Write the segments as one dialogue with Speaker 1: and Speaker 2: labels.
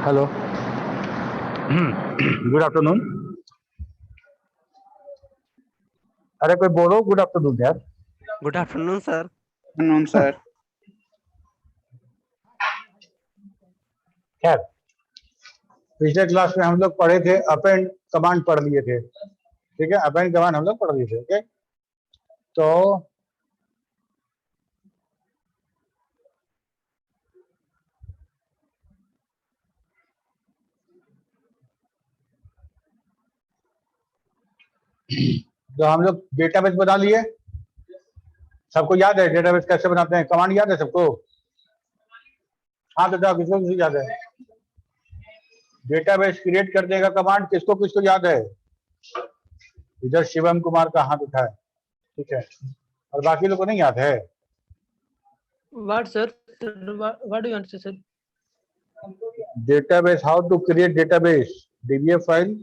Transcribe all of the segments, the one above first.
Speaker 1: Hello. Good afternoon. अरे कोई बोलो गुड आफ्टरनून यार।
Speaker 2: Good afternoon sir.
Speaker 3: Afternoon sir.
Speaker 1: खैर, पिछले क्लास में हम लोग पढ़े थे अपेंड कमांड पढ़ लिए थे। ठीक है, अपेंड कमांड हम लोग पढ़ लिए थे। ओके, तो हम लोग डेटाबेस बना लिए। सबको याद है डेटाबेस कैसे बनाते हैं? कमांड याद है सबको? हाँ बेटा, किसको किसको याद है? डेटाबेस क्रिएट कर देगा कमांड, किसको किसको याद है? इधर शिवम कुमार का हाथ उठा है। ठीक है, और बाकी लोग को नहीं याद है?
Speaker 4: What, sir? What do you want to say, sir?
Speaker 1: Database, how to create database? DBA file.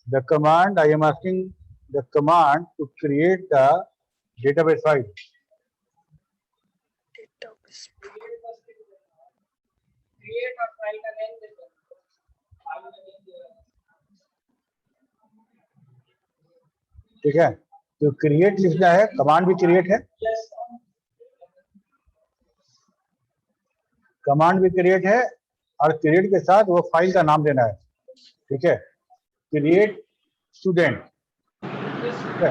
Speaker 1: The command, I am asking the command to create the database file.
Speaker 5: Create और फाइल का नेम दे दो।
Speaker 1: ठीक है, तो create लिखना है, command भी create है, कमांड भी क्रिएट है, और क्रिएट के साथ वो फाइल का नाम देना है। ठीक है, क्रिएट स्टूडेंट। ठीक है,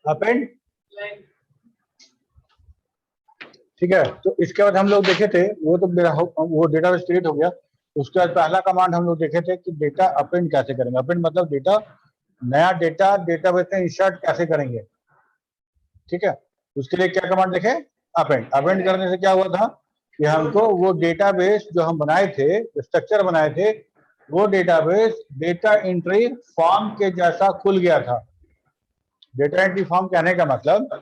Speaker 1: अपेंड। ठीक है, तो इसके बाद हम लोग देखे थे, वो तो मेरा वो डेटाबेस क्रिएट हो गया। उसके बाद पहला कमांड हम लोग देखे थे कि डेटा अपेंड कैसे करेंगे। अपेंड मतलब डेटा, नया डेटा डेटाबेस में इंसर्ट कैसे करेंगे। ठीक है, उसके लिए क्या कमांड देखे? अपेंड। अपेंड करने से क्या हुआ था कि हमको वो डेटाबेस जो हम बनाए थे, स्ट्रक्चर बनाए थे, वो डेटाबेस डेटा एंट्री फॉर्म के जैसा खुल गया था। डेटा एंट्री फॉर्म कहने का मतलब,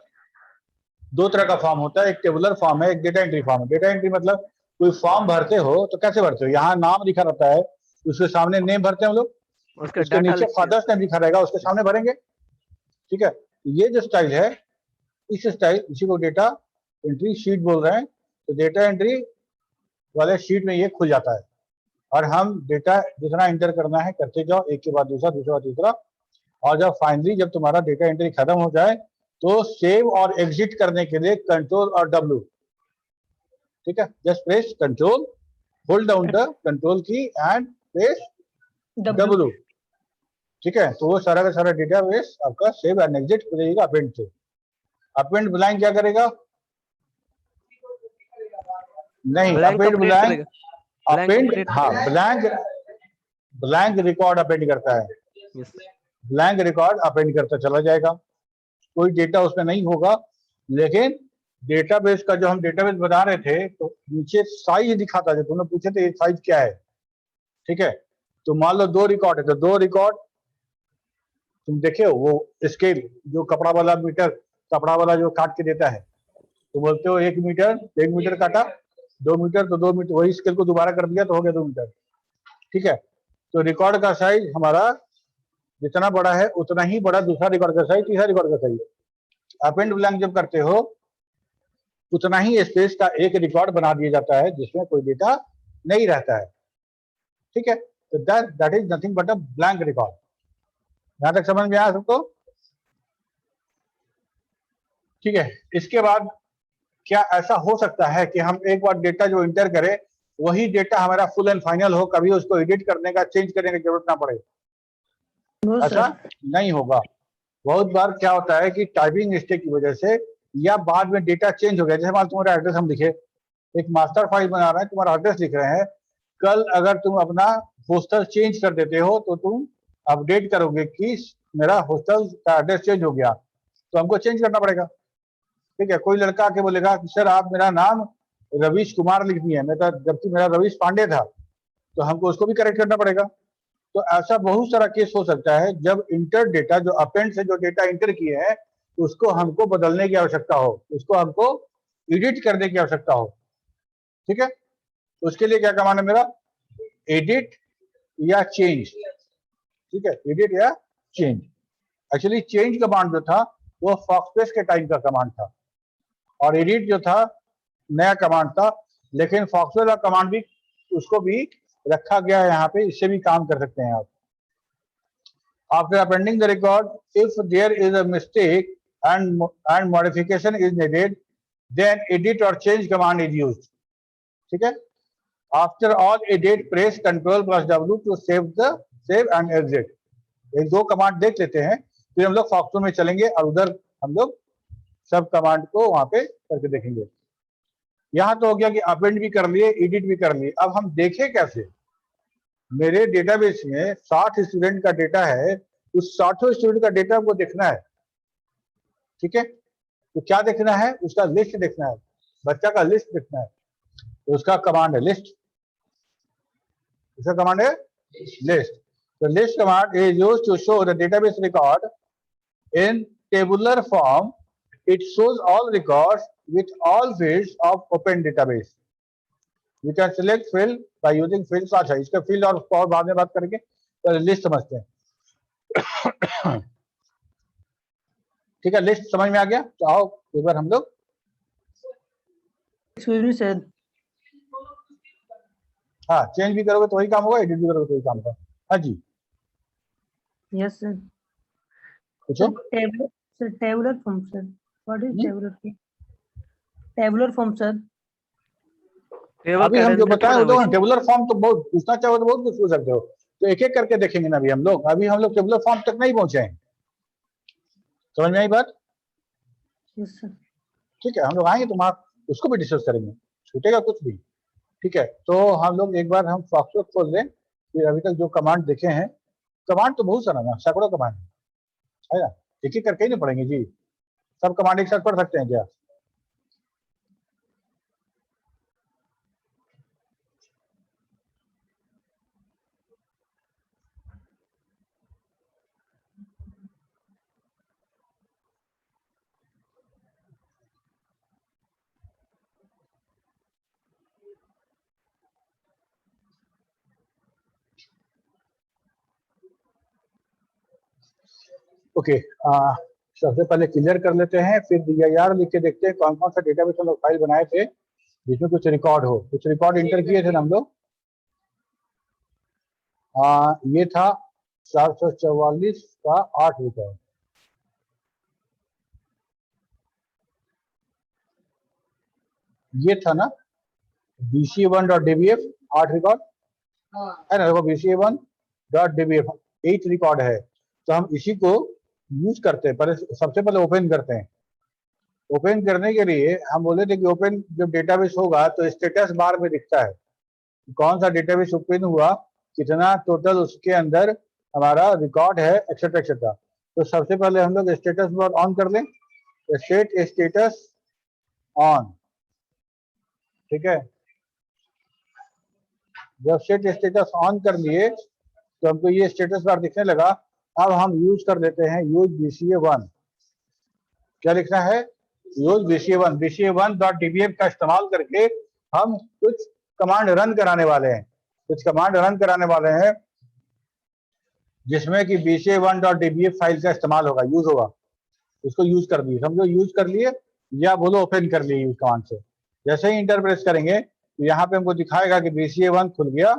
Speaker 1: दो तरह का फॉर्म होता है, एक टेबुलर फॉर्म है, एक डेटा एंट्री फॉर्म है। डेटा एंट्री मतलब कोई फॉर्म भरते हो तो कैसे भरते हो? यहाँ नाम लिखा रहता है, उसके सामने नेम भरते हैं हम लोग, उसके नीचे फादर्स नेम लिखा रहेगा, उसके सामने भरेंगे। ठीक है, ये जो स्टाइल है, इस स्टाइल, इसी को डेटा एंट्री शीट बोल रहे हैं। तो डेटा एंट्री वाले शीट में ये खुल जाता है, और हम डेटा जितना एंटर करना है करते जाओ, एक के बाद दूसरा, दूसरा बाद तीसरा, और जब फाइनली जब तुम्हारा डेटा एंट्री खत्म हो जाए तो सेव और एग्जिट करने के लिए कंट्रोल और W। ठीक है, just press control, hold down the control की एंड प्रेस W। ठीक है, तो वो सारा का सारा डेटाबेस आपका सेव एंड एग्जिट हो जाएगा अपेंड से। अपेंड ब्लैंक क्या करेगा? नहीं, अपेंड ब्लैंक, अपेंड, हाँ, ब्लैंक रिकॉर्ड अपेंड करता है। ब्लैंक रिकॉर्ड अपेंड करता चला जाएगा, कोई डेटा उसमें नहीं होगा। लेकिन डेटाबेस का जो हम डेटाबेस बना रहे थे, तो नीचे साइज दिखाता है। तुमने पूछे थे ये साइज क्या है। ठीक है, तो मान लो 2 रिकॉर्ड है, तो 2 रिकॉर्ड तुम देखे हो, वो स्केल जो कपड़ा वाला मीटर, कपड़ा वाला जो काट के देता है, तो बोलते हो 1 मीटर, 1 मीटर काटा, 2 मीटर तो 2 मीटर, वही स्केल को दोबारा कर दिया तो हो गया 2 मीटर। ठीक है, तो रिकॉर्ड का साइज हमारा जितना बड़ा है उतना ही बड़ा दूसरा रिकॉर्ड का साइज, तीसरा रिकॉर्ड का साइज। अपेंड ब्लैंक जब करते हो उतना ही स्पेस का एक रिकॉर्ड बना दिया जाता है जिसमें कोई डेटा नहीं रहता है। ठीक है, तो that is nothing but a blank record. यहां तक समझ में आया सबको? ठीक है, इसके बाद क्या ऐसा हो सकता है कि हम एक बार डेटा जो इंटर करें वही डेटा हमारा फुल एंड फाइनल हो, कभी उसको एडिट करने का, चेंज करने की जरूरत ना पड़े? ऐसा नहीं होगा। बहुत बार क्या होता है कि टाइपिंग मिस्टेक की वजह से या बाद में डेटा चेंज हो गया, जैसे मान तुम्हारा एड्रेस हम लिखे, एक मास्टर फाइल बना रहे हैं, तुम्हारा एड्रेस लिख रहे हैं, कल अगर तुम अपना हॉस्टल चेंज कर देते हो तो तुम अपडेट करोगे कि मेरा हॉस्टल का एड्रेस चेंज हो गया, तो हमको चेंज करना पड़ेगा। ठीक है, कोई लड़का आके बोलेगा कि सर आप मेरा नाम रवीश कुमार लिख दिए, मैं तो जबकि मेरा रवीश पांडे था, तो हमको उसको भी करेक्ट करना पड़ेगा। तो ऐसा बहुत सारा केस हो सकता है जब इंटर डेटा, जो अपेंड से जो डेटा इंटर किए हैं उसको हमको बदलने की आवश्यकता हो, उसको हमको एडिट करने की आवश्यकता हो। ठीक है, तो उसके लिए क्या कमांड है मेरा, एडिट या चेंज। ठीक है, एडिट या चेंज। एक्चुअली चेंज कमांड जो था वो फॉक्सपेस के टाइम का कमांड था, और एडिट जो था नया कमांड था, लेकिन फॉक्सपेस का कमांड भी, उसको भी रखा गया है यहाँ पे, इससे भी काम कर सकते हैं आप। After appending the record, if there is a mistake and modification is needed, then edit or change command is used. ठीक है, after all edit, press Ctrl plus W to save and exit. एक दो command देख लेते हैं, फिर हम लोग फॉक्सपेस में चलेंगे और उधर हम लोग सब कमांड को वहां पे करके देखेंगे। यहां तो हो गया कि अपेंड भी कर लिए, एडिट भी कर लिए। अब हम देखें कैसे, मेरे डेटाबेस में 60 स्टूडेंट का डेटा है, उस 60 स्टूडेंट का डेटा को देखना है। ठीक है, तो क्या देखना है, उसका लिस्ट देखना है, बच्चा का लिस्ट देखना है, तो उसका कमांड है लिस्ट। उसका कमांड है लिस्ट। तो list command is used to show the database record in tabular form. It shows all records with all fields of open database. You can select field by using fields। अच्छा, इसका field और बाद में बात करेंगे, तो list समझते हैं। ठीक है, लिस्ट समझ में आ गया, तो आओ एक बार हम लोग,
Speaker 4: Excuse me, sir.
Speaker 1: हाँ, चेंज भी करोगे तो वही काम होगा, एडिट भी करोगे तो वही काम होगा। हाँ जी,
Speaker 4: Yes, sir.
Speaker 1: पूछो।
Speaker 4: Tabular form, sir. What is
Speaker 1: Hmm?
Speaker 4: tabular form? Tabular form, sir.
Speaker 2: Table
Speaker 1: अभी हम जो
Speaker 2: कैडेंस
Speaker 1: बताए
Speaker 2: पढ़ा
Speaker 1: तो
Speaker 2: है
Speaker 1: टेबुलर फॉर्म तो बहुत पूछना चाहो तो बहुत कुछ पूछ सकते हो, तो एक एक करके देखेंगे ना। अभी हम लोग टेबुलर फॉर्म तक नहीं पहुंचे हैं। समझ में आई बात?
Speaker 4: Yes, sir.
Speaker 1: ठीक है, हम लोग आएंगे तो आप उसको भी डिस्कस करेंगे, छूटेगा कुछ भी। ठीक है, तो हम लोग एक बार हम फॉक्सपेस खोल लें, फिर अभी तक जो कमांड देखे हैं, कमांड तो बहुत सारा ना, सैकड़ों कमांड है ना, एक एक करके ही नहीं पढ़ेंगे जी, सब कमांड एक साथ पढ़ सकते हैं क्या? ओके, सबसे पहले क्लियर कर लेते हैं, फिर DIR लिख के देखते हैं कौन कौन सा डेटाबेस हम लोग फाइल बनाए थे जिसमें कुछ रिकॉर्ड हो। कुछ रिकॉर्ड इंटर किए थे ना हम लोग। ये था 444 का 8 रिकॉर्ड। ये था ना BCA1.dbf 8 रिकॉर्ड है ना, देखो BCA1.dbf 8 रिकॉर्ड है। तो हम इसी को यूज करते हैं, पहले सबसे पहले ओपन करते हैं। ओपन करने के लिए हम बोले थे कि ओपन जब डेटाबेस होगा तो स्टेटस बार में दिखता है कौन सा डेटाबेस ओपन हुआ, कितना टोटल उसके अंदर हमारा रिकॉर्ड है, एक्सेट्रा एक्सेट्रा। तो सबसे पहले हम लोग स्टेटस बार ऑन कर लें, सेट स्टेटस ऑन। ठीक है, जब सेट स्टेटस ऑन कर लिए तो हमको ये स्टेटस बार दिखने लगा। अब हम यूज कर लेते हैं यूज BCA1। क्या लिखना है, यूज BCA1। BCA1.dbf का इस्तेमाल करके हम कुछ कमांड रन कराने वाले हैं, जिसमें कि BCA1.dbf फाइल का इस्तेमाल होगा, यूज होगा। उसको यूज कर दिए, समझो यूज कर लिए या बोलो ओपन कर लिए यूज कमांड से। जैसे ही इंटर प्रेस करेंगे तो यहाँ पे हमको दिखाएगा कि BCA1 खुल गया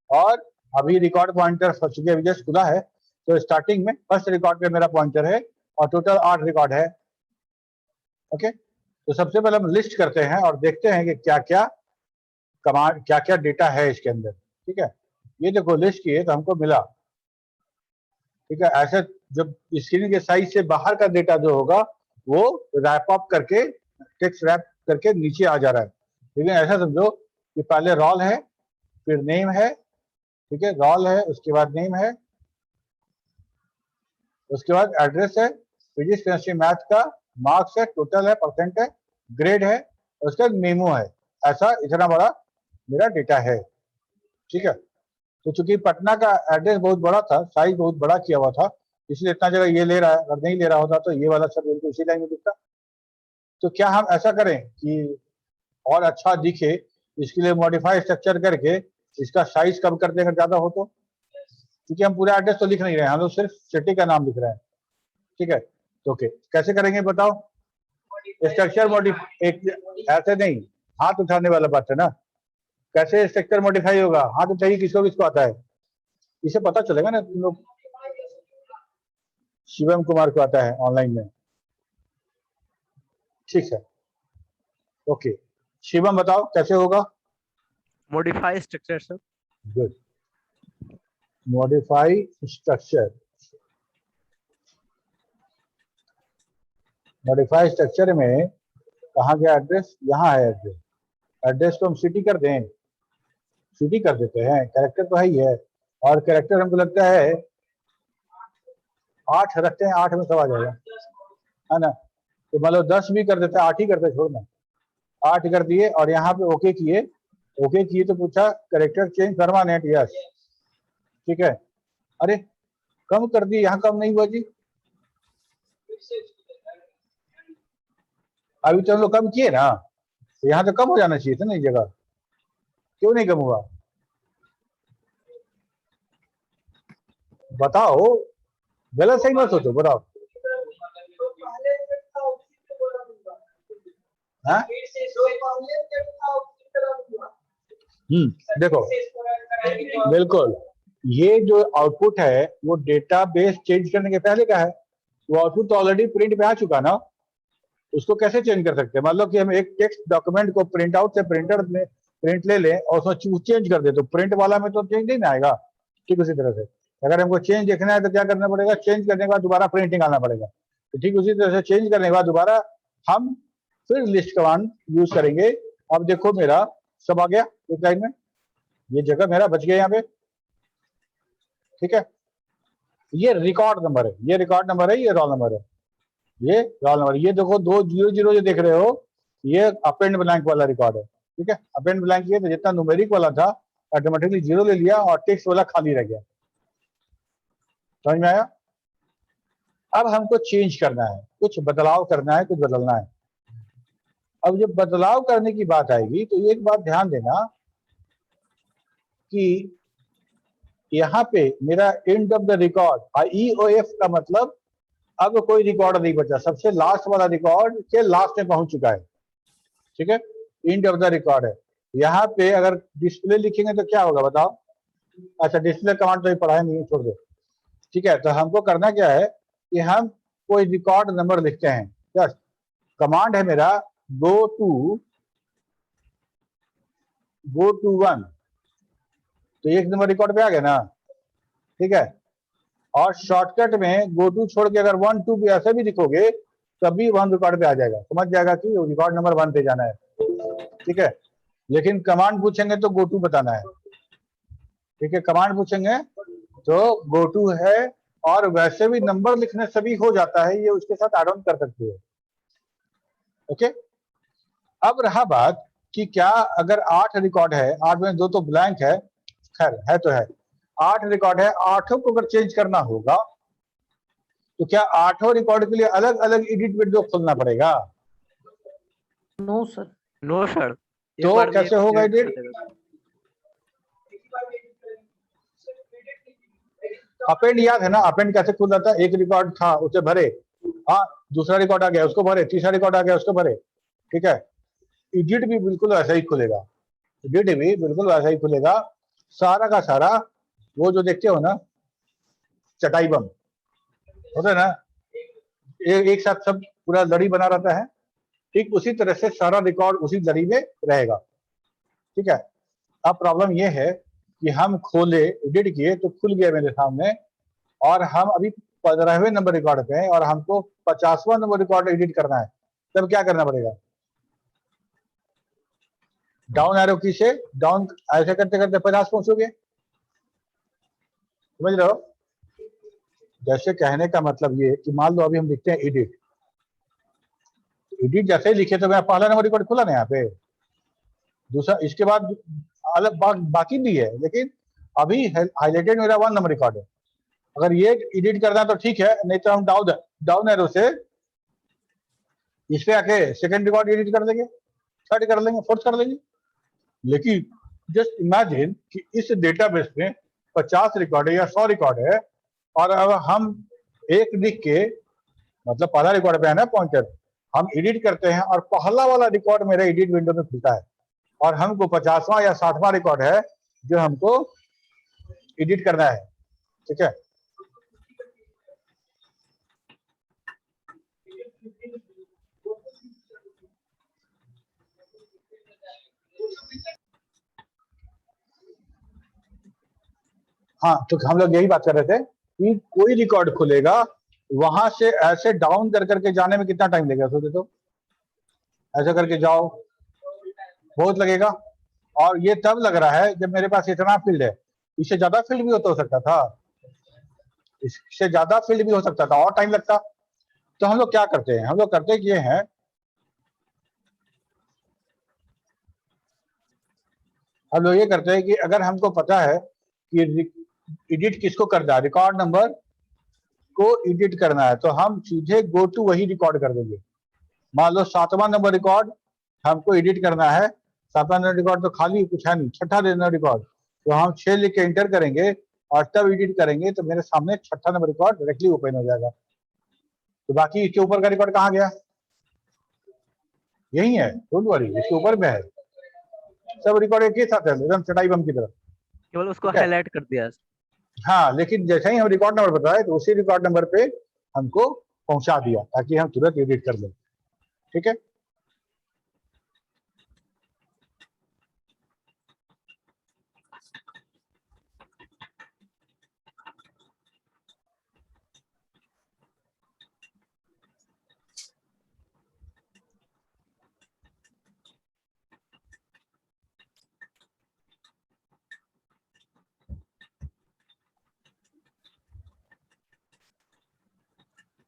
Speaker 1: और अभी रिकॉर्ड पॉइंटर फंस चुके, अभी जस्ट खुला है। तो स्टार्टिंग में फर्स्ट रिकॉर्ड पे मेरा पॉइंटर है और टोटल 8 रिकॉर्ड है। ओके, तो सबसे पहले हम लिस्ट करते हैं और देखते हैं कि क्या क्या कमांड, क्या क्या डेटा है इसके अंदर। ठीक है, ये देखो लिस्ट किए तो हमको मिला। ठीक है, ऐसे जब स्क्रीन के साइज से बाहर का डेटा जो होगा वो रैप अप करके, टेक्स्ट रैप करके नीचे आ जा रहा है। लेकिन ऐसा समझो कि पहले रोल है, फिर नेम है। ठीक है, रोल है, उसके बाद नेम है, उसके बाद एड्रेस है, फिजिक्स केमिस्ट्री मैथ का मार्क्स है, टोटल है, परसेंट है, ग्रेड है, और उसका मेमो है। ऐसा इतना बड़ा मेरा डेटा है। ठीक है, तो चूंकि पटना का एड्रेस बहुत बड़ा था, साइज बहुत बड़ा किया हुआ था, इसलिए इतना जगह ये ले रहा है। अगर नहीं ले रहा होता तो ये वाला सब बिल्कुल इसी लाइन में दिखता। तो क्या हम ऐसा करें कि और अच्छा दिखे, इसके लिए मॉडिफाई स्ट्रक्चर करके इसका साइज कम कर दें अगर ज्यादा हो तो? क्योंकि हम पूरा एड्रेस तो लिख नहीं रहे हैं, हम लोग सिर्फ सिटी का नाम लिख रहे हैं। ठीक है, तो ओके, कैसे करेंगे बताओ? स्ट्रक्चर मॉडिफाई एक ऐसे नहीं, हाथ उठाने वाला बात है ना। कैसे स्ट्रक्चर मॉडिफाई होगा? हाथ उठाइए, किसको किसको आता है, इसे पता चलेगा ना। तुम लोग, शिवम कुमार को आता है ऑनलाइन में। ठीक है, ओके, शिवम बताओ कैसे होगा?
Speaker 2: Modify structure sir.
Speaker 1: Good, modify structure. Modify structure में कहाँ गया एड्रेस? यहाँ है एड्रेस। एड्रेस को हम सिटी कर दें, सिटी कर देते हैं, कैरेक्टर तो है ही है। और कैरेक्टर हमको लगता है 8 रखते हैं, 8 में सब आ जाएगा, है ना। तो मान लो 10 भी कर देते हैं, 8 ही करते हैं, छोड़ना। 8 कर दिए और यहाँ पे ओके किए। ओके किए तो पूछा कैरेक्टर चेंज परमानेंट, यस। ठीक है, अरे कम कर दिए, यहाँ कम नहीं हुआ जी। अभी तो हम लोग कम किए ना, तो यहाँ तो कम हो जाना चाहिए था ना, इस जगह क्यों नहीं कम हुआ बताओ? गलत सही मत सोचो, बताओ। हाँ? देखो, बिल्कुल, ये जो आउटपुट है वो डेटाबेस चेंज करने के पहले का है। वो आउटपुट तो ऑलरेडी प्रिंट पे आ चुका ना, उसको कैसे चेंज कर सकते हैं? मान लो कि हम एक टेक्स्ट डॉक्यूमेंट को प्रिंट आउट से प्रिंटर में प्रिंट ले लें और उसमें चेंज कर दे, तो प्रिंट वाला में तो चेंज नहीं ना आएगा। ठीक उसी तरह से अगर हमको चेंज देखना है तो क्या करना पड़ेगा? चेंज करने के बाद दोबारा प्रिंट निकालना पड़ेगा। तो ठीक उसी तरह से चेंज करने के बाद दोबारा हम फिर लिस्ट कमांड यूज करेंगे। अब देखो मेरा सब आ गया एक लाइन में, ये जगह मेरा बच गया यहाँ पे। ठीक है, ये रिकॉर्ड नंबर है, ये रिकॉर्ड नंबर है, ये रोल नंबर है, ये रोल नंबर। ये देखो 2 0 0 जो देख रहे हो, ये अपेंड ब्लैंक वाला रिकॉर्ड है। ठीक है, अपेंड ब्लैंक ये तो जितना न्यूमेरिक वाला था ऑटोमेटिकली 0 ले लिया और टेक्स्ट वाला खाली रह गया। समझ में आया? अब हमको चेंज करना है, कुछ बदलाव करना है, कुछ बदलना है। अब जब बदलाव करने की बात आएगी तो एक बात ध्यान देना कि यहाँ पे मेरा end of the record IEOF का मतलब अब कोई रिकॉर्ड नहीं बचा, सबसे लास्ट वाला रिकॉर्ड के लास्ट में पहुंच चुका है। ठीक है, एंड ऑफ द रिकॉर्ड है। यहाँ पे अगर डिस्प्ले लिखेंगे तो क्या होगा बताओ? अच्छा, डिस्प्ले कमांड तो ही पढ़ाया नहीं है, छोड़ दो। ठीक है, तो हमको करना क्या है कि हम कोई रिकॉर्ड नंबर लिखते हैं। यस, कमांड है मेरा गो टू 1, तो 1 नंबर रिकॉर्ड पे आ गया ना। ठीक है, और शॉर्टकट में गो टू छोड़ के अगर 1 2 भी ऐसे भी लिखोगे तभी 1 रिकॉर्ड पे आ जाएगा, समझ जाएगा कि रिकॉर्ड नंबर 1 पे जाना है। ठीक है, लेकिन कमांड पूछेंगे तो गो टू बताना है। ठीक है, कमांड पूछेंगे तो गो टू है, और वैसे भी नंबर लिखने से भी हो जाता है, ये उसके साथ एड ऑन कर सकते हो। ओके, अब रहा बात कि क्या अगर 8 रिकॉर्ड है, 8 में 2 तो ब्लैंक है, खैर है तो है, 8 रिकॉर्ड है, 8 को अगर चेंज करना होगा तो क्या 8 रिकॉर्ड के लिए अलग अलग एडिट विंडो खोलना पड़ेगा?
Speaker 4: No sir.
Speaker 2: No sir.
Speaker 1: तो कैसे होगा एडिट? अपेंड याद है ना, अपेंड कैसे खुल जाता है? एक रिकॉर्ड था उसे भरे, हाँ, दूसरा रिकॉर्ड आ गया उसको भरे, तीसरा रिकॉर्ड आ गया उसको भरे। ठीक है, एडिट भी बिल्कुल वैसा ही खुलेगा, एडिट भी बिल्कुल वैसा ही खुलेगा, सारा का सारा। वो जो देखते हो ना चटाई बम होता है ना, एक साथ सब पूरा लड़ी बना रहता है, ठीक उसी तरह से सारा रिकॉर्ड उसी लड़ी में रहेगा। ठीक है, अब प्रॉब्लम यह है कि हम खोले, एडिट किए तो खुल गया मेरे सामने, और हम अभी 15वें नंबर रिकॉर्ड पे हैं और हमको 50वां नंबर रिकॉर्ड एडिट करना है। तब क्या करना पड़ेगा? डाउन एरो की से डाउन ऐसे करते करते 50 पहुंचोगे, समझ रहे हो? जैसे कहने का मतलब ये है कि मान लो अभी हम लिखते हैं एडिट, एडिट जैसे ही लिखे तो मेरा पहला नंबर रिकॉर्ड खुला ना यहाँ पे, दूसरा इसके बाद अलग बाकी भी है, लेकिन अभी हाईलाइटेड मेरा 1 नंबर रिकॉर्ड है। अगर ये एडिट करना है तो ठीक है, नहीं तो हम डाउन एरो से इस पे आके सेकंड रिकॉर्ड एडिट कर लेंगे, थर्ड कर लेंगे, फोर्थ कर लेंगे। लेकिन जस्ट इमेजिन कि इस डेटाबेस में 50 रिकॉर्ड है या 100 रिकॉर्ड है, और अब हम एक लिख के, मतलब पहला रिकॉर्ड पे है ना पॉइंटर, हम एडिट करते हैं और पहला वाला रिकॉर्ड मेरे एडिट विंडो में खुलता है, और हमको 50वां या 60वां रिकॉर्ड है जो हमको एडिट करना है। ठीक है, हाँ, तो हम लोग यही बात कर रहे थे कि कोई रिकॉर्ड खुलेगा, वहां से ऐसे डाउन कर करके जाने में कितना टाइम लगेगा सोचो तो, ऐसे करके जाओ बहुत लगेगा। और ये तब लग रहा है जब मेरे पास इतना फील्ड है, इससे ज्यादा फील्ड भी हो सकता था, इससे ज्यादा फील्ड भी हो सकता था और टाइम लगता। तो हम लोग क्या करते हैं, हम लोग करते ये हैं, हम लोग ये करते हैं कि अगर हमको पता है कि एडिट किसको करना है, रिकॉर्ड नंबर को एडिट करना है, तो हम सीधे गो टू वही रिकॉर्ड कर देंगे। मान लो 7वां नंबर रिकॉर्ड हमको एडिट करना है, 7वां नंबर रिकॉर्ड तो खाली कुछ है नहीं, छठा नंबर रिकॉर्ड, तो हम 6 लिख के एंटर करेंगे और तब एडिट करेंगे, तो मेरे सामने छठा नंबर रिकॉर्ड डायरेक्टली ओपन हो जाएगा। तो बाकी इसके ऊपर का रिकॉर्ड कहाँ गया, यही है, डोंट वरी, इसके ऊपर में है, सब रिकॉर्ड एक ही साथ है, एकदम चटाई बम की तरह,
Speaker 2: केवल उसको
Speaker 1: ठीक है?
Speaker 2: हाईलाइट कर दिया।
Speaker 1: हाँ, लेकिन जैसे ही हम रिकॉर्ड नंबर बताए तो उसी रिकॉर्ड नंबर पे हमको पहुंचा दिया ताकि हम तुरंत एडिट कर लें। ठीक है,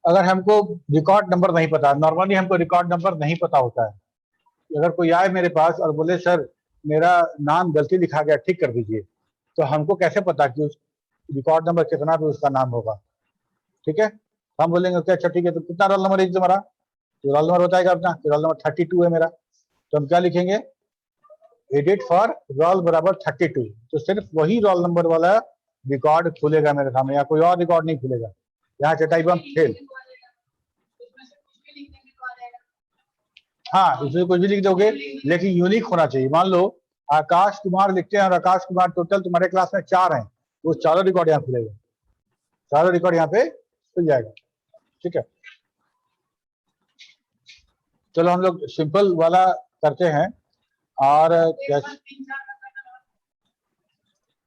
Speaker 1: अगर हमको रिकॉर्ड नंबर नहीं पता, नॉर्मली हमको रिकॉर्ड नंबर नहीं पता होता है, अगर कोई आए मेरे पास और बोले सर मेरा नाम गलती लिखा गया, ठीक कर दीजिए, तो हमको कैसे पता कि उस रिकॉर्ड नंबर कितना भी उसका नाम होगा। ठीक है, हम बोलेंगे okay, अच्छा ठीक है, तो कितना रोल नंबर है तुम्हारा, तो रोल नंबर बताएगा अपना, रोल नंबर 32 है मेरा, तो हम क्या लिखेंगे, एडिट फॉर रोल बराबर 32, तो सिर्फ वही रोल नंबर वाला रिकॉर्ड खुलेगा मेरे सामने, या कोई और रिकॉर्ड नहीं खुलेगा। यहाँ चटाई बम फेल। हाँ, इसमें कुछ भी लिख दोगे, लेकिन यूनिक होना चाहिए। मान लो आकाश कुमार लिखते हैं और आकाश कुमार टोटल तुम्हारे क्लास में 4 हैं, वो चारों रिकॉर्ड यहाँ खुलेगा, चारों रिकॉर्ड यहाँ पे खुल जाएगा। ठीक है, चलो हम लोग सिंपल वाला करते हैं, और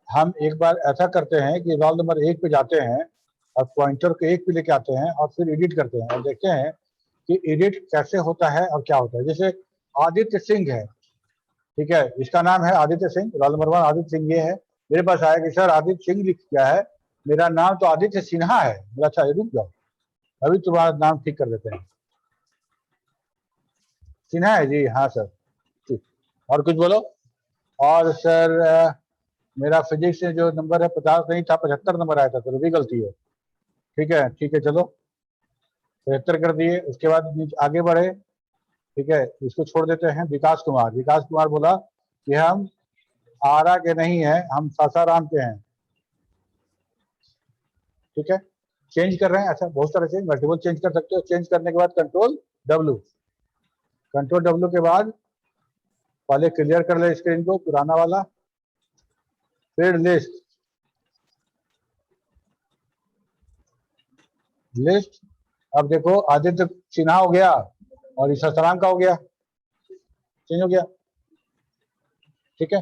Speaker 1: हम एक बार ऐसा करते हैं कि रोल नंबर 1 पे जाते हैं और पॉइंटर को 1 पे लेके आते हैं और फिर एडिट करते हैं और देखते हैं कि एडिट कैसे होता है और क्या होता है। जैसे आदित्य सिंह है, ठीक है, इसका नाम है आदित्य सिंह, रोल नंबर 1 आदित्य सिंह ये है, मेरे पास आया कि सर आदित्य सिंह लिख क्या है, मेरा नाम तो आदित्य सिन्हा है। अच्छा रुक जाओ, अभी तुम्हारा नाम ठीक कर देते हैं, सिन्हा है जी, हाँ सर, ठीक, और कुछ बोलो। और सर मेरा फिजिक्स से जो नंबर है 50 नहीं था, 75 नंबर आया था, तो भी गलती है। ठीक है, ठीक है, चलो 73 कर दिए, उसके बाद आगे बढ़े। ठीक है, इसको छोड़ देते हैं। विकास कुमार, विकास कुमार बोला कि हम आरा के नहीं है, हम सासाराम के हैं। ठीक है, चेंज कर रहे हैं, अच्छा बहुत सारे चेंज, मल्टीपल चेंज कर सकते हो। चेंज करने के बाद कंट्रोल डब्ल्यू, कंट्रोल डब्ल्यू के बाद पहले क्लियर कर ले स्क्रीन को पुराना वाला, फिर लिस्ट, लिस्ट, अब देखो आदित्य सिन्हा हो गया और ईसा सलाम का हो गया, चेंज हो गया। ठीक है,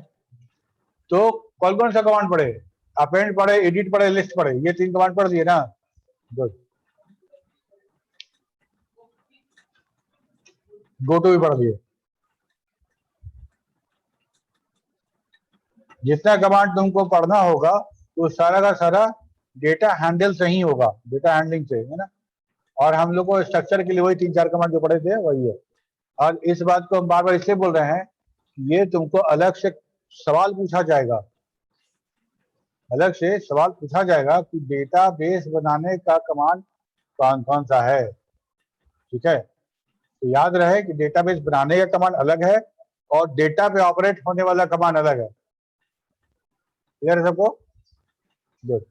Speaker 1: तो कौन कौन सा कमांड पढ़े, अपेंड पढ़े, एडिट पढ़े, लिस्ट पढ़े, ये 3 कमांड पढ़ लिए ना, गुड। गो टू भी पढ़ लिए। जितना कमांड तुमको पढ़ना होगा वो सारा का सारा डेटा हैंडल से ही होगा, डेटा हैंडलिंग से, है ना। और हम लोग को स्ट्रक्चर के लिए वही 3-4 कमांड जो पढ़े थे वही है। और इस बात को हम बार बार इसलिए बोल रहे हैं, ये तुमको अलग से सवाल पूछा जाएगा, अलग से सवाल पूछा जाएगा कि डेटाबेस बनाने का कमांड कौन कौन सा है। ठीक है, तो याद रहे कि डेटाबेस बनाने का कमांड अलग है और डेटा पे ऑपरेट होने वाला कमांड अलग है। क्लियर है सबको? गुड।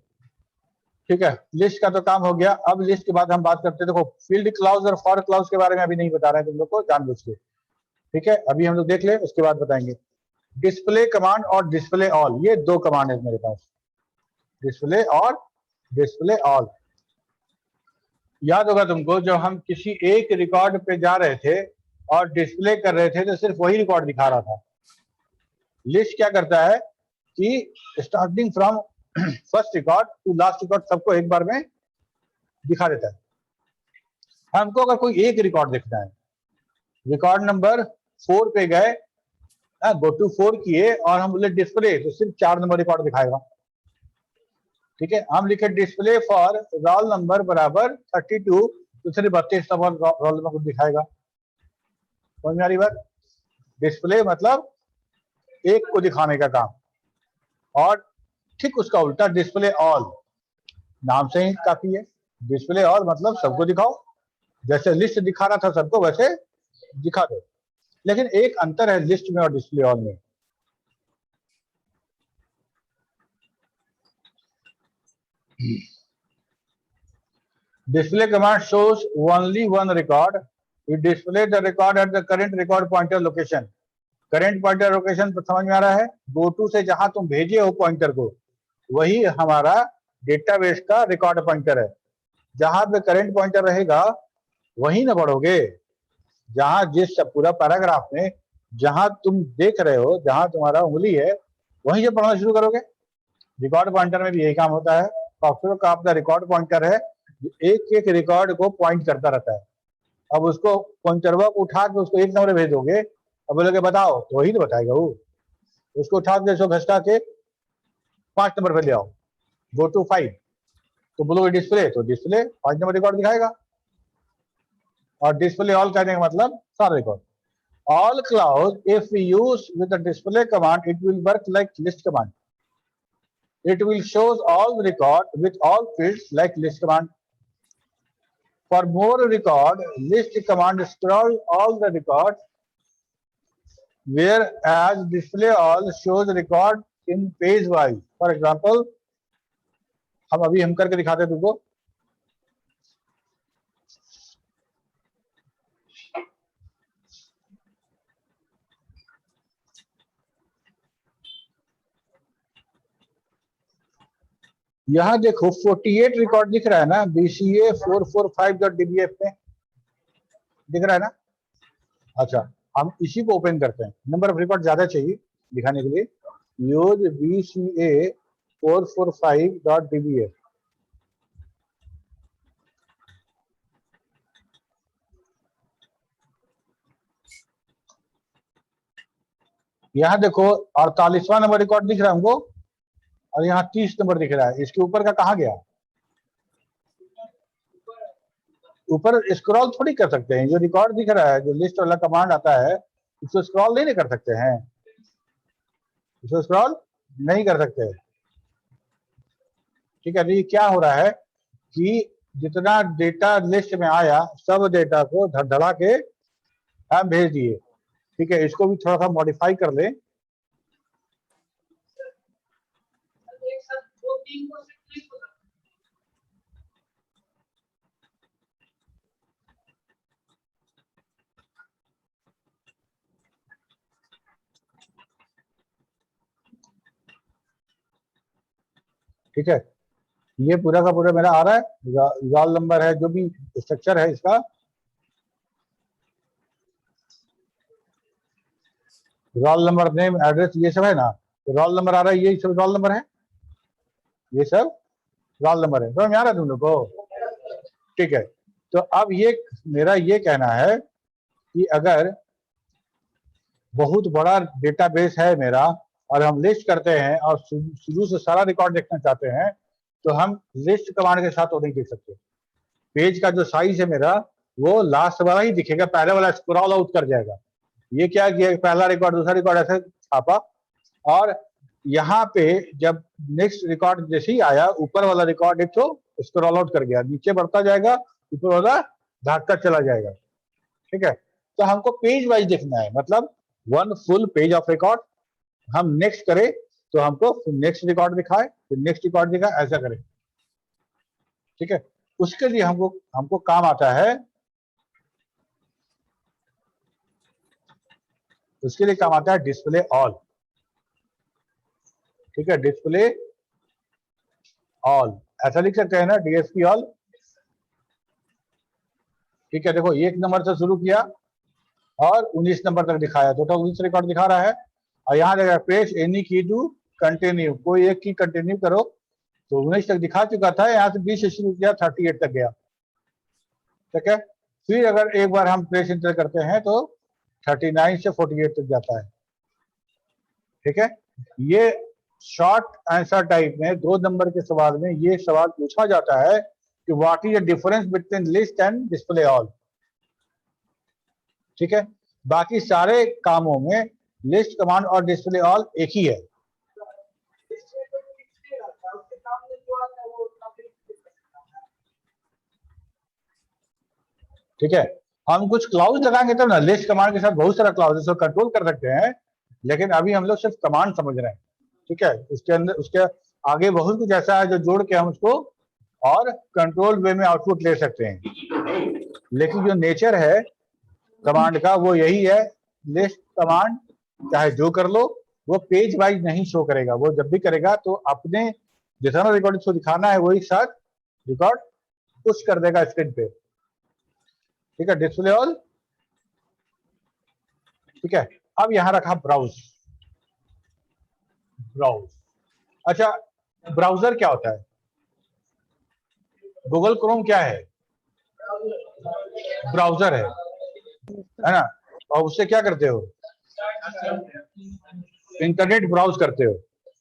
Speaker 1: ठीक है, लिस्ट का तो काम हो गया। अब लिस्ट के बाद हम बात करते हैं, देखो फील्ड क्लाउज और फॉर क्लाउज के बारे में अभी नहीं बता रहे हैं तुम लोग को, जानबूझ के। ठीक है, अभी हम लोग देख ले, उसके बाद बताएंगे। डिस्प्ले कमांड और डिस्प्ले ऑल, ये दो कमांड है मेरे पास, डिस्प्ले और डिस्प्ले ऑल। याद होगा तुमको, जब हम किसी एक रिकॉर्ड पे जा रहे थे और डिस्प्ले कर रहे थे तो सिर्फ वही रिकॉर्ड दिखा रहा था। लिस्ट क्या करता है कि starting from first record to last record सबको एक बार में दिखा देता है। हमको अगर कोई एक रिकॉर्ड देखना है, रिकॉर्ड नंबर 4 पे गए, गो टू 4 किए और हम बोले डिस्प्ले, तो सिर्फ 4 नंबर रिकॉर्ड दिखाएगा। ठीक है, हम लिखे डिस्प्ले फॉर रोल नंबर बराबर 32, तो सिर्फ 32 नंबर रोल नंबर को दिखाएगा। समझ में आ रही बात? डिस्प्ले मतलब एक को दिखाने का काम, और ठीक उसका उल्टा डिस्प्ले ऑल, नाम से ही काफी है। डिस्प्ले ऑल मतलब सबको दिखाओ, जैसे लिस्ट दिखा रहा था सबको वैसे दिखा दो। लेकिन एक अंतर है लिस्ट में और डिस्प्ले ऑल में। Display command shows only one record. It displays the record at the current record pointer location. Current pointer location तो समझ में आ रहा है, go to से जहां तुम भेजे हो पॉइंटर को, वही हमारा डेटाबेस का रिकॉर्ड पॉइंटर है। जहां पे करंट पॉइंटर रहेगा वही ना पढ़ोगे, जहां जिस पूरा पैराग्राफ में जहां तुम देख रहे हो, जहां तुम्हारा उंगली है, वहीं से पढ़ना शुरू करोगे। रिकॉर्ड पॉइंटर में भी यही काम होता है। सॉफ्टवेयर का आपका रिकॉर्ड पॉइंटर है, एक एक रिकॉर्ड को पॉइंट करता रहता है। अब उसको पॉइंटरवा को उठा के उसको एक नंबर भेज दोगे, अब बोलोगे बताओ, तो वही तो बताएगा वो। उसको उठा के इसको घसटा के 5 नंबर पे ले आओ, गो टू 5, तो बोलोगे डिस्प्ले, तो डिस्प्ले 5 नंबर रिकॉर्ड दिखाएगा। और डिस्प्ले ऑल कहने का मतलब सारा record. All clause if we use with the display command, it will work like list command. It will shows all the record with all fields like list command. For more record, list command scroll all the records, whereas display all shows record in page wise. For example, हम करके दिखाते हैं तुमको। यहां देखो 48 record दिख रहा है ना, BCA 445.dbf में दिख रहा है ना। अच्छा, हम इसी को ओपन करते हैं, नंबर ऑफ रिकॉर्ड ज्यादा चाहिए दिखाने के लिए। Use BCA 445.dbf। यहां देखो 48वां नंबर रिकॉर्ड दिख रहा है हमको, और यहाँ 30 नंबर दिख रहा है। इसके ऊपर का कहा गया? ऊपर स्क्रॉल थोड़ी कर सकते हैं। जो रिकॉर्ड दिख रहा है, जो लिस्ट वाला कमांड आता है, उसको स्क्रॉल नहीं कर सकते हैं, इसको स्क्रॉल नहीं कर सकते। ठीक है, तो ये क्या हो रहा है कि जितना डेटा लिस्ट में आया सब डेटा को धड़धड़ा के हम भेज दिए। ठीक है, इसको भी थोड़ा सा मॉडिफाई कर लें। ठीक है, ये पूरा का पूरा मेरा आ रहा है, रोल नंबर है, जो भी स्ट्रक्चर है इसका, रोल नंबर, नेम, एड्रेस, ये सब है ना। तो रोल नंबर आ रहा है, ये सब रोल नंबर है, ये सब रोल नंबर है। समझ में आ रहा है तुम लोग को? ठीक है, तो अब ये मेरा ये कहना है कि अगर बहुत बड़ा डेटाबेस है मेरा और हम लिस्ट करते हैं और शुरू से सारा रिकॉर्ड देखना चाहते हैं, तो हम लिस्ट कमांड के साथ वो नहीं देख सकते। पेज का जो साइज है मेरा वो लास्ट वाला ही दिखेगा, पहले वाला स्क्रॉल आउट कर जाएगा। ये क्या किया, पहला रिकॉर्ड दूसरा रिकॉर्ड ऐसे छापा, और यहाँ पे जब नेक्स्ट रिकॉर्ड जैसे ही आया ऊपर वाला रिकॉर्ड एक तो स्क्रॉल आउट कर गया, नीचे बढ़ता जाएगा, ऊपर वाला भागता चला जाएगा। ठीक है, तो हमको पेज वाइज देखना है, मतलब one full page of record. हम नेक्स्ट करें तो हमको नेक्स्ट रिकॉर्ड दिखाए, फिर नेक्स्ट रिकॉर्ड दिखाए, ऐसा करें। ठीक है, उसके लिए हमको काम आता है, उसके लिए काम आता है डिस्प्ले ऑल। ठीक है, डिस्प्ले ऑल ऐसा लिख सकते हैं ना, डीएसपी ऑल। ठीक है, देखो 1 नंबर से शुरू किया और 19 नंबर तक दिखाया, टोटल 19 रिकॉर्ड दिखा रहा है। और यहाँ देखा प्रेस एनी की टू कंटिन्यू, कोई एक की कंटिन्यू करो, तो 19 तक दिखा चुका था, यहाँ से 20 से शुरू किया 38 तक गया। ठीक है, फिर अगर एक बार हम प्रेस इंटर करते हैं तो 39 से 48 तक जाता है। ठीक है, ये शॉर्ट आंसर टाइप में 2 नंबर के सवाल में ये सवाल पूछा जाता है कि what is the difference between list and display all. ठीक है, बाकी सारे कामों में लिस्ट कमांड और डिस्प्ले ऑल एक ही है। ठीक है, हम कुछ क्लाउज लगाएंगे तब ना, लिस्ट कमांड के साथ बहुत सारा क्लाउज इसको कंट्रोल कर सकते हैं, लेकिन अभी हम लोग सिर्फ कमांड समझ रहे हैं। ठीक है, उसके अंदर उसके आगे बहुत कुछ ऐसा है जो जोड़ के हम उसको और कंट्रोल वे में आउटपुट ले सकते हैं, लेकिन जो नेचर है कमांड का वो यही है। लिस्ट कमांड चाहे जो कर लो, वो पेज वाइज नहीं शो करेगा, वो जब भी करेगा तो अपने जितना रिकॉर्ड इसको दिखाना है वही साथ रिकॉर्ड पुश कर देगा स्क्रीन पे। ठीक है, डिस्प्ले ऑल। ठीक है, अब यहां रखा ब्राउज। ब्राउज, अच्छा ब्राउजर क्या होता है? गूगल क्रोम क्या है? ब्राउजर है ना, और उससे क्या करते हो? इंटरनेट ब्राउज करते हो,